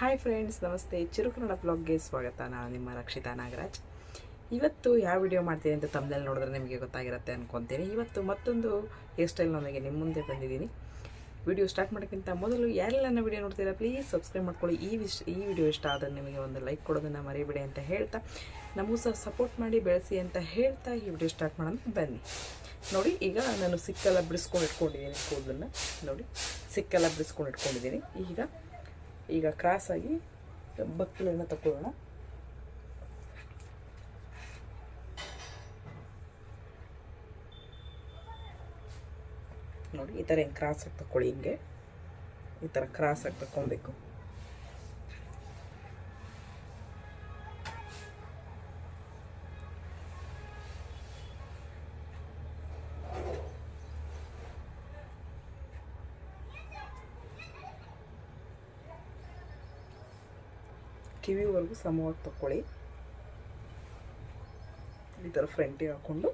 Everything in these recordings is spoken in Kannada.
ಹಾಯ್ ಫ್ರೆಂಡ್ಸ್, ನಮಸ್ತೆ. ಚಿರುಕನ್ನಡ ಬ್ಲಾಗ್ಗೆ ಸ್ವಾಗತ. ನಾನು ನಿಮ್ಮ ರಕ್ಷಿತಾ ನಾಗರಾಜ್. ಇವತ್ತು ಯಾವ ವಿಡಿಯೋ ಮಾಡ್ತೀನಿ ಅಂತ ತಮ್ಮಲ್ಲಿ ನೋಡಿದ್ರೆ ನಿಮಗೆ ಗೊತ್ತಾಗಿರುತ್ತೆ ಅನ್ಕೊತೀನಿ. ಇವತ್ತು ಮತ್ತೊಂದು ಹೇರ್ ಸ್ಟೈಲ್ನೊಂದಿಗೆ ನಿಮ್ಮ ಮುಂದೆ ಬಂದಿದ್ದೀನಿ. ವಿಡಿಯೋ ಸ್ಟಾರ್ಟ್ ಮಾಡೋಕ್ಕಿಂತ ಮೊದಲು ಯಾರೆಲ್ಲ ನನ್ನ ವಿಡಿಯೋ ನೋಡ್ತೀರಾ ಪ್ಲೀಸ್ ಸಬ್ಸ್ಕ್ರೈಬ್ ಮಾಡ್ಕೊಳ್ಳಿ. ಈ ವಿಡಿಯೋ ಇಷ್ಟ ಆದರೆ ನಿಮಗೆ ಒಂದು ಲೈಕ್ ಕೊಡೋದನ್ನು ಮರಿಬೇಡಿ ಅಂತ ಹೇಳ್ತಾ, ನಮಗೂ ಸಹ ಸಪೋರ್ಟ್ ಮಾಡಿ ಬೆಳೆಸಿ ಅಂತ ಹೇಳ್ತಾ ಈ ವಿಡಿಯೋ ಸ್ಟಾರ್ಟ್ ಮಾಡೋಣ ಬನ್ನಿ. ನೋಡಿ, ಈಗ ನಾನು ಸಿಕ್ಕೆಲ್ಲ ಬಿಡಿಸ್ಕೊಂಡು ಇಟ್ಕೊಂಡಿದ್ದೀನಿ. ಕೂದಲನ್ನು ನೋಡಿ, ಸಿಕ್ಕೆಲ್ಲ ಬಿಡಿಸ್ಕೊಂಡು ಇಟ್ಕೊಂಡಿದ್ದೀನಿ. ಈಗ ಕ್ರಾಸಾಗಿ ಬಕ್ಕಲನ್ನು ತಗೊಳ್ಳೋಣ. ನೋಡಿ, ಈ ಥರ ಹಿಂಗೆ ಕ್ರಾಸಾಗಿ ತಗೊಳ್ಳಿ. ಹಿಂಗೆ ಈ ಥರ ಕ್ರಾಸಾಗಿ ತಗೊಳ್ಬೇಕು. ಕಿವಿವರೆಗೂ ಸಮವಾಗಿ ತಗೊಳ್ಳಿ. ಈ ಥರ ಫ್ರಂಟಿಗೆ ಹಾಕ್ಕೊಂಡು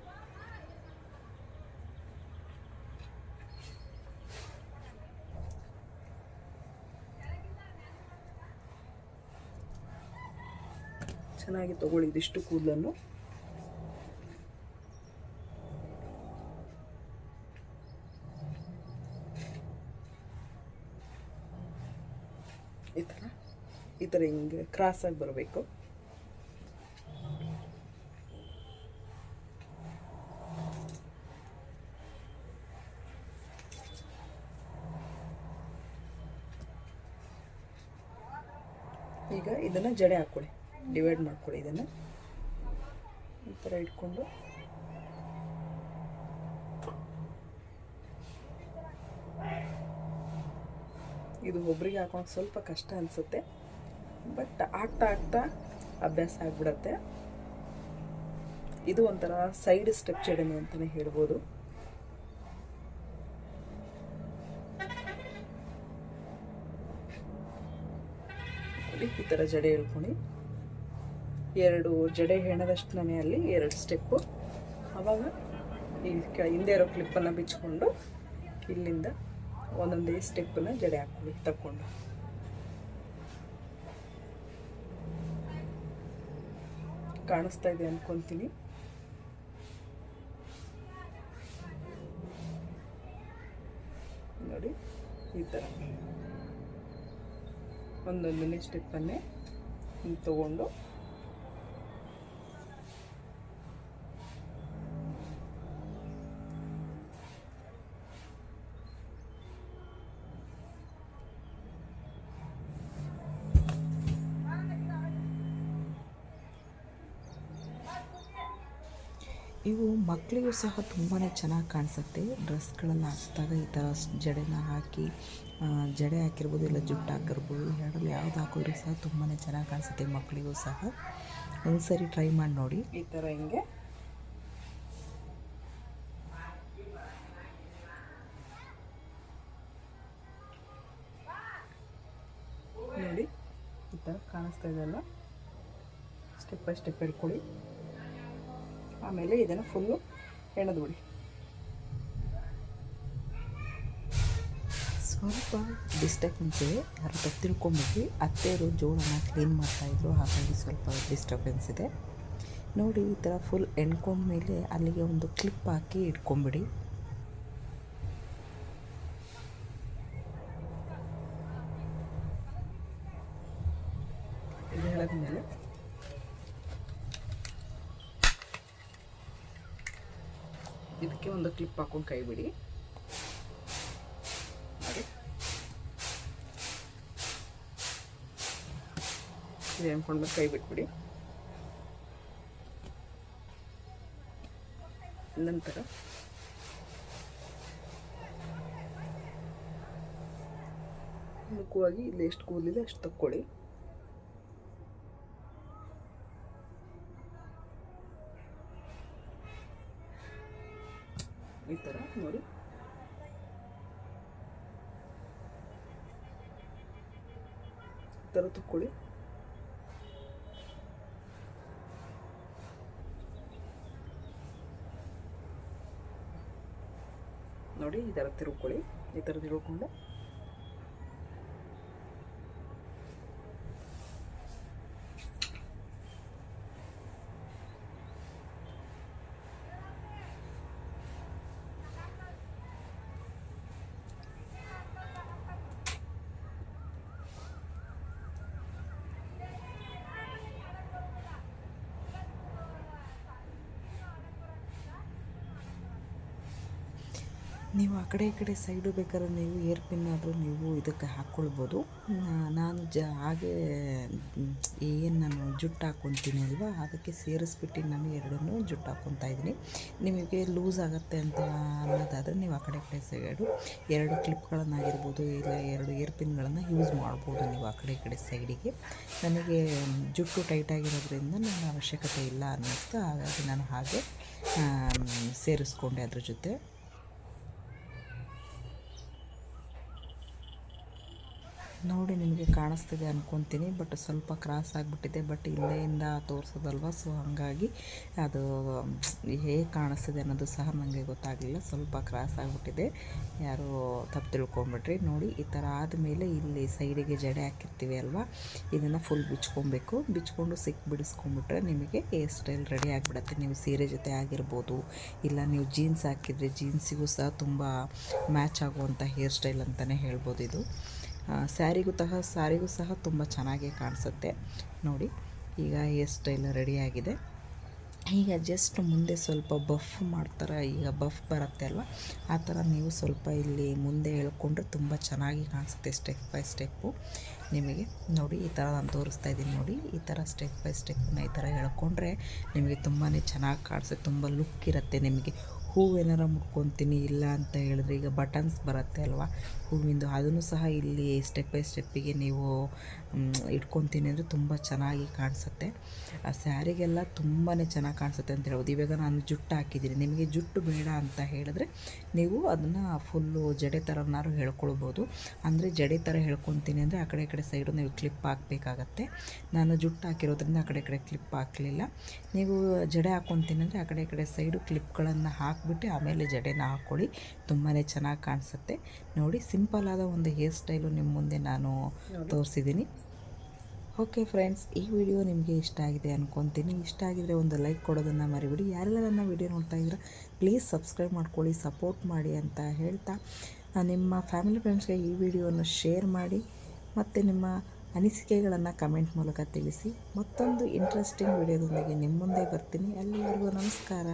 ಚೆನ್ನಾಗಿ ತಗೊಳ್ಳಿ ಇದಿಷ್ಟು ಕೂದಲನ್ನು. ಈ ಥರ ಹಿಂಗೆ ಕ್ರಾಸಾಗಿ ಬರಬೇಕು. ಈಗ ಇದನ್ನು ಜಡೆ ಹಾಕ್ಕೊಳ್ಳಿ, ಡಿವೈಡ್ ಮಾಡ್ಕೊಳ್ಳಿ. ಇದನ್ನು ಈ ಥರ ಇಟ್ಕೊಂಡು ಇದು ಒಬ್ರಿಗೆ ಹಾಕೋಕ್ಕೆ ಸ್ವಲ್ಪ ಕಷ್ಟ ಅನಿಸುತ್ತೆ, ಬಟ್ ಆಗ್ತಾ ಅಭ್ಯಾಸ ಆಗಿಬಿಡತ್ತೆ. ಇದು ಒಂಥರ ಸೈಡ್ ಸ್ಟೆಪ್ ಜಡೆನೆ ಅಂತಲೇ ಹೇಳ್ಬೋದು. ಈ ಥರ ಜಡೆ ಹೇಳ್ಕೊಂಡು 2 ಜಡೆ ಹೆಣದಷ್ಟು ಅಲ್ಲಿ 2 ಸ್ಟೆಪ್ಪು. ಆವಾಗ ಈ ಹಿಂದೆ ಇರೋ ಕ್ಲಿಪ್ಪನ್ನು ಬಿಚ್ಕೊಂಡು ಇಲ್ಲಿಂದ ಒಂದೊಂದೇ ಸ್ಟೆಪ್ಪನ್ನು ಜಡೆ ಹಾಕ್ಕೊಳ್ಳಿ ತಕ್ಕೊಂಡು. ಕಾಣಿಸ್ತಾ ಇದೆ ಅನ್ಕೊಂತೀನಿ. ನೋಡಿ, ಈ ಥರ ಒಂದೊಂದನೇ ಸ್ಟೆಪ್ಪನ್ನೇ ತಗೊಂಡು ಇವು ಮಕ್ಕಳಿಗೂ ಸಹ ತುಂಬಾ ಚೆನ್ನಾಗಿ ಕಾಣಿಸುತ್ತೆ. ಡ್ರೆಸ್ಗಳೆಲ್ಲ ಹಾಕಿದಾಗ ಈ ಥರ ಜಡೆನ ಹಾಕಿ, ಜಡೆ ಹಾಕಿರ್ಬೋದು ಇಲ್ಲ ಜುಟ್ಟು ಹಾಕಿರ್ಬೋದು, ಎರಡರಲ್ಲಿ ಯಾವ್ದು ಹಾಕಿದ್ರೂ ಸಹ ತುಂಬಾ ಚೆನ್ನಾಗಿ ಕಾಣಿಸುತ್ತೆ. ಮಕ್ಕಳಿಗೂ ಸಹ ಒಂದ್ಸರಿ ಟ್ರೈ ಮಾಡಿ ನೋಡಿ. ಈ ಥರ ಹಿಂಗೆ ನೋಡಿ, ಈ ಥರ ಕಾಣಿಸ್ತಾ ಇದೆಯಲ್ಲ, ಸ್ಟೆಪ್ ಬೈ ಸ್ಟೆಪ್ ಹಿಡ್ಕೊಳ್ಳಿ. ಆಮೇಲೆ ಇದನ್ನು ಫುಲ್ಲು ಎಣೆದು ಬಿಡಿ. ಸ್ವಲ್ಪ ಡಿಸ್ಟರ್ಬೆನ್ಸ್ ಇದೆ, ಯಾರು ತಿಳ್ಕೊಂಬಿಟ್ಟು ಅತ್ತೆಯರು ಜೋಳನ ಕ್ಲೀನ್ ಮಾಡ್ತಾಯಿದ್ರು, ಹಾಗಾಗಿ ಸ್ವಲ್ಪ ಡಿಸ್ಟರ್ಬೆನ್ಸ್ ಇದೆ. ನೋಡಿ, ಈ ಥರ ಫುಲ್ ಎಣ್ಕೊಂಡ್ಮೇಲೆ ಅಲ್ಲಿಗೆ ಒಂದು ಕ್ಲಿಪ್ ಹಾಕಿ ಇಟ್ಕೊಂಬಿಡಿ. ಇದು ಹೇಳಿದ್ಮೇಲೆ ಇದಕ್ಕೆ ಒಂದು ಕ್ಲಿಪ್ ಹಾಕೊಂಡು ಕೈ ಬಿಡಿ. ಇದು ಎಣ್ಕೊಂಡು ಕೈ ಬಿಟ್ಬಿಡಿ. ನಂತರ ಮುಖವಾಗಿ ಇಲ್ಲಿ ಎಷ್ಟು ಕೂದಲಿದೆ ಅಷ್ಟು ತಕ್ಕೊಳ್ಳಿ. ಈ ಥರ ನೋಡಿ, ಈ ಥರ ತಕ್ಕೊಳ್ಳಿ. ನೋಡಿ, ಈ ಥರ ತಿರುಗ್ಕೊಳ್ಳಿ. ಈ ಥರ ತಿಳ್ಕೊಂಡು ನೀವು ಆ ಕಡೆ ಈ ಕಡೆ ಸೈಡು ಬೇಕಾದ್ರೆ ನೀವು ಏರ್ ಪಿನ್ ಆದರೂ ನೀವು ಇದಕ್ಕೆ ಹಾಕ್ಕೊಳ್ಬೋದು. ನಾನು ಹಾಗೆ ನಾನು ಜುಟ್ಟು ಹಾಕ್ಕೊತೀನಿ ಅಲ್ವಾ, ಅದಕ್ಕೆ ಸೇರಿಸ್ಬಿಟ್ಟು ನಾನು ಎರಡನ್ನೂ ಜುಟ್ಟು ಹಾಕ್ಕೊತಾ ಇದ್ದೀನಿ. ನಿಮಗೆ ಲೂಸ್ ಆಗುತ್ತೆ ಅಂತ ಅನ್ನೋದಾದರೆ ನೀವು ಆ ಕಡೆ ಈ ಕಡೆ ಸೈಡು 2 ಕ್ಲಿಪ್ಗಳನ್ನಾಗಿರ್ಬೋದು ಇಲ್ಲ 2 ಏರ್ ಪಿನ್ಗಳನ್ನು ಯೂಸ್ ಮಾಡ್ಬೋದು ನೀವು ಆ ಕಡೆ ಈ ಕಡೆ ಸೈಡಿಗೆ. ನನಗೆ ಜುಟ್ಟು ಟೈಟಾಗಿರೋದ್ರಿಂದ ನನ್ನ ಅವಶ್ಯಕತೆ ಇಲ್ಲ ಅನ್ನಿಸ್ತು, ಹಾಗಾಗಿ ನಾನು ಹಾಗೆ ಸೇರಿಸ್ಕೊಂಡೆ ಅದ್ರ ಜೊತೆ. ನೋಡಿ ನಿಮಗೆ ಕಾಣಿಸ್ತಿದೆ ಅಂದ್ಕೊತೀನಿ, ಬಟ್ ಸ್ವಲ್ಪ ಕ್ರಾಸ್ ಆಗಿಬಿಟ್ಟಿದೆ. ಬಟ್ ಹಿಂದೆಯಿಂದ ತೋರಿಸೋದಲ್ವ, ಸೊ ಹಾಗಾಗಿ ಅದು ಹೇಗೆ ಕಾಣಿಸ್ತಿದೆ ಅನ್ನೋದು ಸಹ ನನಗೆ ಗೊತ್ತಾಗಲಿಲ್ಲ. ಸ್ವಲ್ಪ ಕ್ರಾಸ್ ಆಗಿಬಿಟ್ಟಿದೆ, ಯಾರು ತಪ್ಪು ತಿಳ್ಕೊಂಬಿಟ್ರಿ. ನೋಡಿ ಈ ಥರ ಆದಮೇಲೆ ಇಲ್ಲಿ ಸೈಡಿಗೆ ಜಡೆ ಹಾಕಿರ್ತೀವಿ ಅಲ್ವಾ, ಇದನ್ನು ಫುಲ್ ಬಿಚ್ಕೊಂಡು ಬಿಡಿಸ್ಕೊಂಬಿಟ್ರೆ ನಿಮಗೆ ಹೇರ್ ಸ್ಟೈಲ್ ರೆಡಿ ಆಗಿಬಿಡುತ್ತೆ. ನೀವು ಸೀರೆ ಜೊತೆ ಆಗಿರ್ಬೋದು, ಇಲ್ಲ ನೀವು ಜೀನ್ಸ್ ಹಾಕಿದರೆ ಜೀನ್ಸಿಗೂ ಸಹ ತುಂಬ ಮ್ಯಾಚ್ ಆಗುವಂಥ ಹೇರ್ ಸ್ಟೈಲ್ ಅಂತಲೇ ಹೇಳ್ಬೋದು ಇದು. ಸ್ಯಾರಿಗೂ ಸಹ ತುಂಬ ಚೆನ್ನಾಗೇ ಕಾಣಿಸುತ್ತೆ. ನೋಡಿ ಈಗ ಹೇರ್ ಸ್ಟೈಲ್ ರೆಡಿಯಾಗಿದೆ. ಈಗ ಜಸ್ಟ್ ಮುಂದೆ ಸ್ವಲ್ಪ ಬಫ್ ಮಾಡ್ತಾರೆ, ಈಗ ಬಫ್ ಬರುತ್ತೆ ಅಲ್ವ, ಆ ಥರ ನೀವು ಸ್ವಲ್ಪ ಇಲ್ಲಿ ಮುಂದೆ ಎಳ್ಕೊಂಡ್ರೆ ತುಂಬ ಚೆನ್ನಾಗಿ ಕಾಣಿಸುತ್ತೆ. ಸ್ಟೆಪ್ ಬೈ ಸ್ಟೆಪ್ಪು ನಿಮಗೆ ನೋಡಿ ಈ ಥರ ನಾನು ತೋರಿಸ್ತಾ ಇದ್ದೀನಿ. ನೋಡಿ ಈ ಥರ ಸ್ಟೆಪ್ ಬೈ ಸ್ಟೆಪ್ಪನ್ನ ಈ ಥರ ಎಳ್ಕೊಂಡ್ರೆ ನಿಮಗೆ ತುಂಬಾ ಚೆನ್ನಾಗಿ ಕಾಣಿಸುತ್ತೆ, ತುಂಬ ಲುಕ್ ಇರುತ್ತೆ. ನಿಮಗೆ ಹೂವೇನಾರ ಮುಟ್ಕೊತೀನಿ ಇಲ್ಲ ಅಂತ ಹೇಳಿದ್ರೆ, ಈಗ ಬಟನ್ಸ್ ಬರುತ್ತೆ ಅಲ್ವಾ ಹೂವಿಂದು, ಅದನ್ನು ಸಹ ಇಲ್ಲಿ ಸ್ಟೆಪ್ ಬೈ ಸ್ಟೆಪ್ಪಿಗೆ ನೀವು ಇಟ್ಕೊತೀನಿ ಅಂದರೆ ತುಂಬ ಚೆನ್ನಾಗಿ ಕಾಣಿಸುತ್ತೆ. ಆ ಸ್ಯಾರಿಗೆಲ್ಲ ತುಂಬಾ ಚೆನ್ನಾಗಿ ಕಾಣಿಸುತ್ತೆ ಅಂತ ಹೇಳ್ಬೋದು. ಇವಾಗ ನಾನು ಜುಟ್ಟು ಹಾಕಿದ್ದೀನಿ, ನಿಮಗೆ ಜುಟ್ಟು ಬೇಡ ಅಂತ ಹೇಳಿದ್ರೆ ನೀವು ಅದನ್ನು ಫುಲ್ಲು ಜಡೆ ಥರನಾರು ಹೇಳ್ಕೊಳ್ಬೋದು. ಅಂದರೆ ಜಡೆ ಥರ ಹೇಳ್ಕೊತೀನಿ ಅಂದರೆ ಆ ಕಡೆ ಈ ಕಡೆ ಸೈಡು ನೀವು ಕ್ಲಿಪ್ ಹಾಕಬೇಕಾಗತ್ತೆ. ನಾನು ಜುಟ್ಟು ಹಾಕಿರೋದ್ರಿಂದ ಆ ಕಡೆ ಈ ಕಡೆ ಕ್ಲಿಪ್ ಹಾಕಲಿಲ್ಲ. ನೀವು ಜಡೆ ಹಾಕ್ಕೊತೀನಿ ಅಂದರೆ ಆ ಕಡೆ ಈ ಕಡೆ ಸೈಡು ಕ್ಲಿಪ್ಗಳನ್ನು ಹಾಕಿಬಿಟ್ಟು ಆಮೇಲೆ ಜಡೆನ ಹಾಕ್ಕೊಳ್ಳಿ, ತುಂಬಾ ಚೆನ್ನಾಗಿ ಕಾಣಿಸುತ್ತೆ. ನೋಡಿ ಸಿಂಪಲ್ಲಾದ ಒಂದು ಹೇರ್ ಸ್ಟೈಲು ನಿಮ್ಮ ಮುಂದೆ ನಾನು ತೋರಿಸಿದ್ದೀನಿ. ಓಕೆ ಫ್ರೆಂಡ್ಸ್, ಈ ವಿಡಿಯೋ ನಿಮಗೆ ಇಷ್ಟ ಆಗಿದೆ ಅಂದ್ಕೊತೀನಿ. ಇಷ್ಟ ಆಗಿದರೆ ಒಂದು ಲೈಕ್ ಕೊಡೋದನ್ನು ಮರಿಬಿಡಿ. ಯಾರೆಲ್ಲ ನನ್ನ ವಿಡಿಯೋ ನೋಡ್ತಾ ಇದ್ದೀರಾ ಪ್ಲೀಸ್ ಸಬ್ಸ್ಕ್ರೈಬ್ ಮಾಡ್ಕೊಳ್ಳಿ, ಸಪೋರ್ಟ್ ಮಾಡಿ ಅಂತ ಹೇಳ್ತಾ, ನಿಮ್ಮ ಫ್ಯಾಮಿಲಿ ಫ್ರೆಂಡ್ಸ್ಗೆ ಈ ವಿಡಿಯೋನ ಶೇರ್ ಮಾಡಿ ಮತ್ತು ನಿಮ್ಮ ಅನಿಸಿಕೆಗಳನ್ನು ಕಮೆಂಟ್ ಮೂಲಕ ತಿಳಿಸಿ. ಮತ್ತೊಂದು ಇಂಟ್ರೆಸ್ಟಿಂಗ್ ವಿಡಿಯೋದೊಂದಿಗೆ ನಿಮ್ಮ ಮುಂದೆ ಬರ್ತೀನಿ. ಅಲ್ಲಿವರೆಗೂ ನಮಸ್ಕಾರ.